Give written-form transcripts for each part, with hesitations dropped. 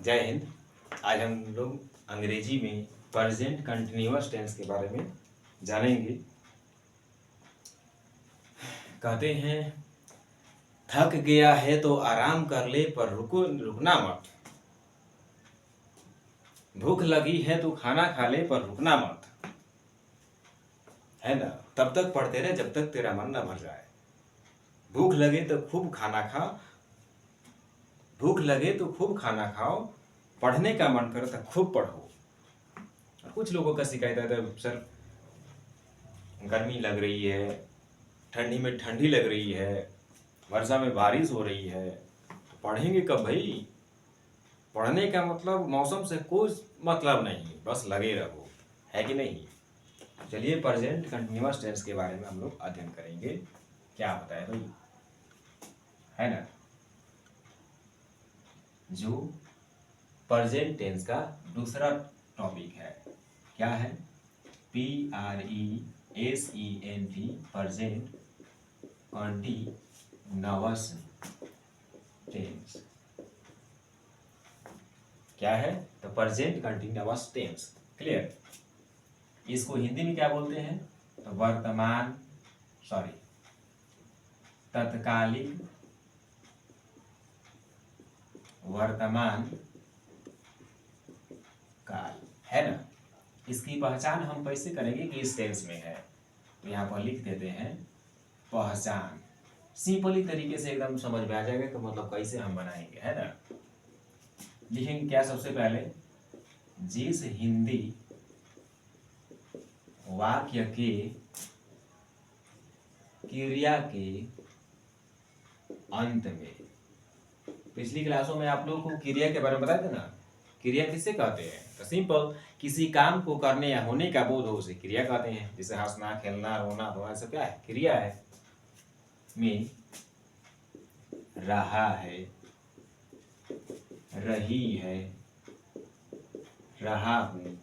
जय हिंद। आज हम लोग अंग्रेजी में प्रेजेंट कंटिन्यूअस टेंस के बारे में जानेंगे। कहते हैं थक गया है तो आराम कर ले पर रुकना मत। भूख लगी है तो खाना खा ले पर रुकना मत। है ना? तब तक पढ़ते रहे जब तक तेरा मन न भर जाए। भूख लगे तो खूब खाना खा, भूख लगे तो खूब खाना खाओ, पढ़ने का मन करे तो खूब पढ़ो। और कुछ लोगों का शिकायत आता है सर गर्मी लग रही है, ठंडी में ठंडी लग रही है, वर्षा में बारिश हो रही है, तो पढ़ेंगे कब भाई? पढ़ने का मतलब मौसम से कोई मतलब नहीं, बस लगे रहो, है कि नहीं? चलिए प्रेजेंट कंटिन्यूअस टेंस के बारे में हम लोग अध्ययन करेंगे। क्या होता है भाई? है ना? जो प्रेजेंट टेंस का दूसरा टॉपिक है, क्या है? PRESENT present continuous tense. क्या है? तो प्रेजेंट कंटिन्यूअस टेंस। क्लियर? इसको हिंदी में क्या बोलते हैं? तो तत्कालिक वर्तमान काल। है ना? इसकी पहचान हम कैसे करेंगे कि इस टेंस में है? तो यहाँ पर लिख देते हैं पहचान। सिंपली तरीके से एकदम समझ में आ जाएगा कि मतलब कैसे हम बनाएंगे। है ना? लिखेंगे क्या? सबसे पहले जिस हिंदी वाक्य के क्रिया के अंत में, पिछली क्लासों में आप लोगों को क्रिया के बारे में बताए थे ना। क्रिया किसे कहते हैं? तो सिंपल, किसी काम को करने या होने का बोध हो उसे क्रिया कहते हैं। जैसे हंसना, खेलना, रोना, धोना, सब क्या है? क्रिया है। में रहा है, रही है, रहा हूं,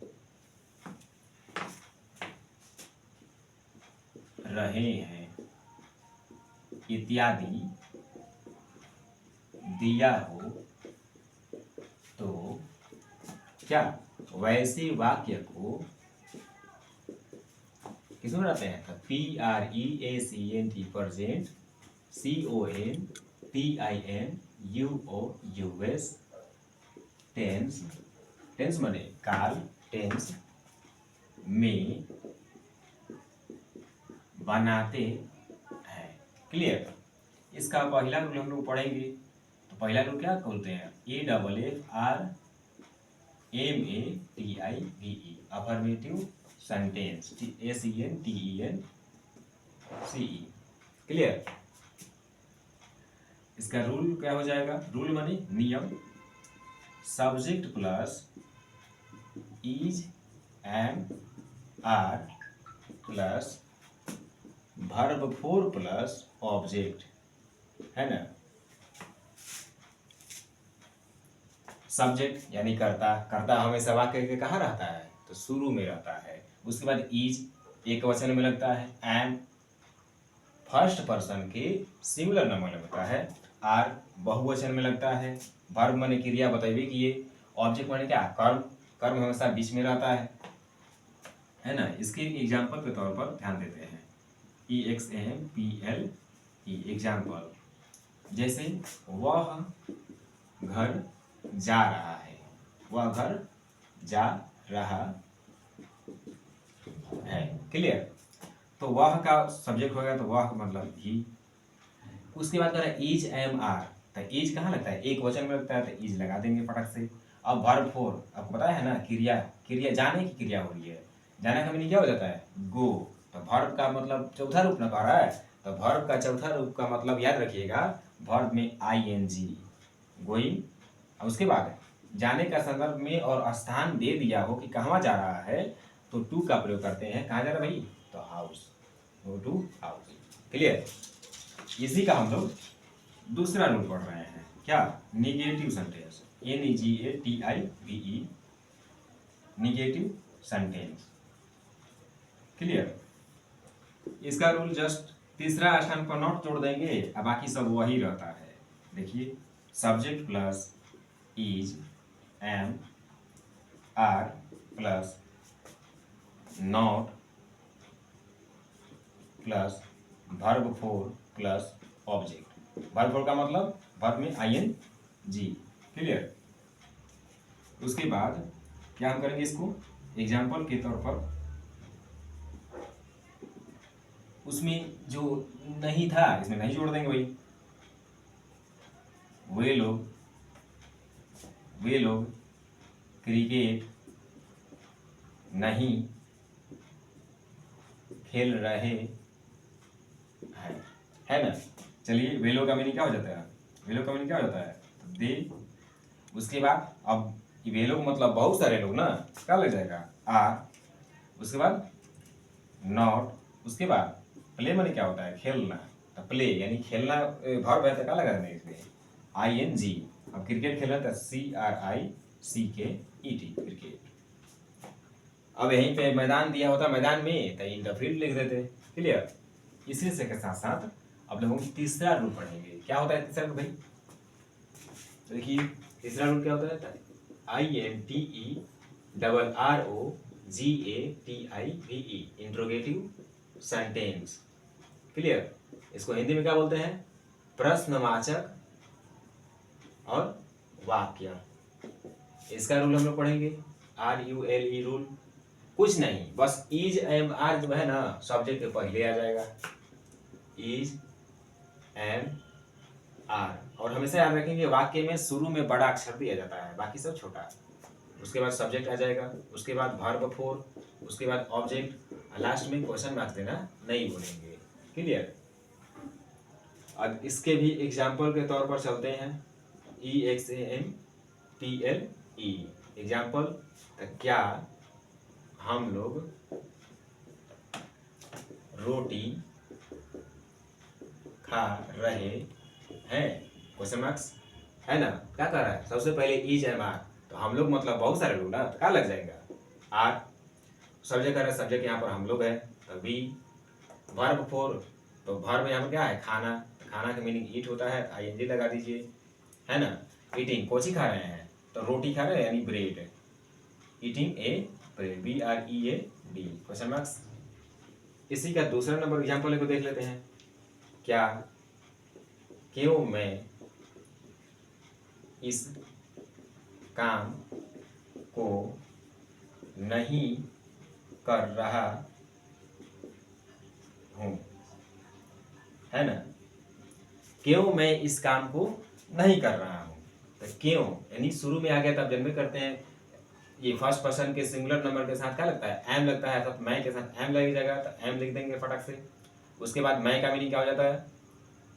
रहे हैं इत्यादि दिया हो तो क्या वैसे वाक्य को किसमें बनाते हैं? तो PRESENT present CONTINUOUS tense. Tense माने काल, टेंस में बनाते हैं। क्लियर? इसका पहला रूल हम लोग पढ़ेंगे। तो पहला रूल क्या बोलते हैं? AFFRMATIVE affirmative sentence. SENTENCE। Clear? इसका रूल क्या हो जाएगा? रूल माने नियम। Subject plus is am are plus verb four plus object. है ना? सब्जेक्ट यानी कर्ता। कर्ता हमेशा वाक्य के कहाँ रहता है? तो शुरू में रहता है। उसके बाद इज एक वचन में लगता है, एम फर्स्ट पर्सन के सिंगुलर नंबर में लगता है, आर बहुवचन में लगता है, वर्ब माने क्रिया बताइए कि ये, ऑब्जेक्ट माने क्या? कर्म। कर्म हमेशा बीच में रहता है ना? इसके एग्जाम्पल के तौर पर ध्यान देते हैं। EXAMPLE एग्जाम्पल, जैसे वह घर जा रहा है, वह घर जा रहा है। क्लियर? तो वह का सब्जेक्ट हो गया, तो वह मतलब ही। उसके बाद करें इज एम आर, तो इज कहाँ लगता है? एक वचन में लगता है, तो इज लगा देंगे फटक से। अब वर्ब फोर, आपको पता है ना, क्रिया। क्रिया जाने की क्रिया हो रही है, जाने का मीनिंग क्या हो जाता है? गो। तो वर्ब का मतलब चौथा रूप ना कह रहा है, तो वर्ब का चौथा रूप का मतलब याद रखिएगा, वर्ब में ING गोइंग। और उसके बाद जाने का संदर्भ में और स्थान दे दिया हो कि कहाँ जा रहा है, तो टू का प्रयोग करते हैं। कहाँ जा रहा है भाई? तो house, go to house. Clear? इसी का हम लोग दूसरा रूल पढ़ रहे हैं। क्या? Negative sentence. NEGATIVE negative sentence. Clear? इसका रूल जस्ट तीसरा स्थान पर नोट जोड़ देंगे, बाकी सब वही रहता है। देखिए, subject plus is am are plus not plus verb four plus object. Verb four का मतलब वर्ब में ING, क्लियर। उसके बाद क्या हम करेंगे, इसको एग्जाम्पल के तौर पर उसमें जो नहीं था इसमें नहीं जोड़ देंगे भाई। वे लोग क्रिकेट नहीं खेल रहे हैं, है ना। चलिए वे लोग का मीनिंग क्या हो जाता है, वे लोग का मीनिंग क्या हो जाता है, दे। उसके बाद अब वे लोग मतलब बहुत सारे लोग ना, क्या लग जाएगा आर। उसके बाद नॉट, उसके बाद प्ले माने क्या होता है, खेलना। तो प्ले यानी खेलना वर्ब है तो क्या लगा देंगे इसमें ING। अब क्रिकेट खेलना था CRICKET, क्रिकेट। अब यहीं पे मैदान दिया होता मैदान में तो इन द फील्ड लिख देते, क्लियर। इसी से के साथ साथ अब लोगों की तीसरा रूल पढ़ेंगे। क्या होता है तीसरा रूल भाई, तो देखिए तीसरा रूल क्या होता है, INTERROGATIVE, इंट्रोगेटिव सेंटेंस, क्लियर। इसको हिंदी में क्या बोलते हैं, प्रश्नवाचक और वाक्य। इसका रूल हम लोग पढ़ेंगे, RULE रूल। कुछ नहीं, बस इज एम आर जो है ना सब्जेक्ट के पहले आ जाएगा, इज एम आर। और हमेशा याद रखेंगे वाक्य में शुरू में बड़ा अक्षर दिया जाता है, बाकी सब छोटा। उसके बाद सब्जेक्ट आ जाएगा, उसके बाद वर्ब फोर, उसके बाद ऑब्जेक्ट, लास्ट में क्वेश्चन मार्क्स देना नहीं भूलेंगे, क्लियर। अब इसके भी एग्जाम्पल के तौर पर चलते हैं, EXAMPLE एग्जाम्पल। क्या हम लोग रोटी खा रहे हैं, क्वेश्चन मार्क्स, है ना। क्या कर रहा है, सबसे पहले इज एम आर, तो हम लोग मतलब बहुत सारे लोग ना, तो क्या लग जाएगा आर। सब्जेक्ट कर रहा है, सब्जेक्ट यहाँ पर हम लोग है तो बी। वर्ब फोर, तो वर्ब यहाँ पर क्या है, खाना। खाना का मीनिंग ईट होता है, ING लगा दीजिए, है ना। ईटिंग कोची खा रहे हैं, तो रोटी खा रहे हैं यानी ब्रेड, ईटिंग ए ब्रेड, BREAD, क्वेश्चन मार्क्स। इसी का दूसरा नंबर एग्जाम्पल को देख लेते हैं। क्यों मैं इस काम को नहीं कर रहा हूँ, है ना। क्यों मैं इस काम को नहीं कर रहा हूँ, तो क्यों यानी शुरू में आ गया, तब जब में करते हैं ये फर्स्ट पर्सन के सिंगुलर नंबर के साथ क्या लगता है, एम लगता है, तो मैं के साथ एम लग जाएगा, तो एम लिख देंगे फटक से। उसके बाद मैं का मीनिंग क्या हो जाता है,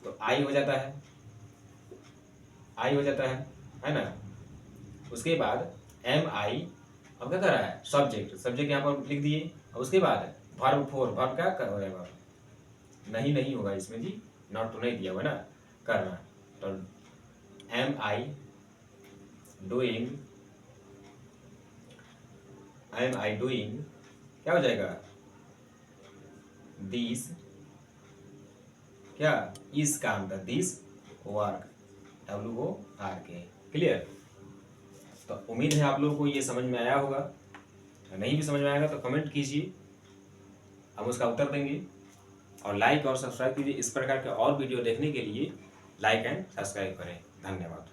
तो आई हो जाता है, आई हो जाता है ना। उसके बाद MI, अब क्या कर रहा है, सब्जेक्ट, सब्जेक्ट यहाँ पर लिख दिए। और उसके बाद वर्ब फोर, वर्ब क्या कर रहा है, नहीं होगा इसमें जी, नॉट तो नहीं दिया हुआ ना, करना। तो MI डूइंग क्या हो जाएगा, दिस, क्या इस काम का, दिस वर्क, WORK, क्लियर। तो उम्मीद है आप लोगों को ये समझ में आया होगा। नहीं भी समझ में आएगा तो कमेंट कीजिए, हम उसका उत्तर देंगे। और लाइक और सब्सक्राइब कीजिए। इस प्रकार के और वीडियो देखने के लिए लाइक एंड सब्सक्राइब करें। धन्यवाद।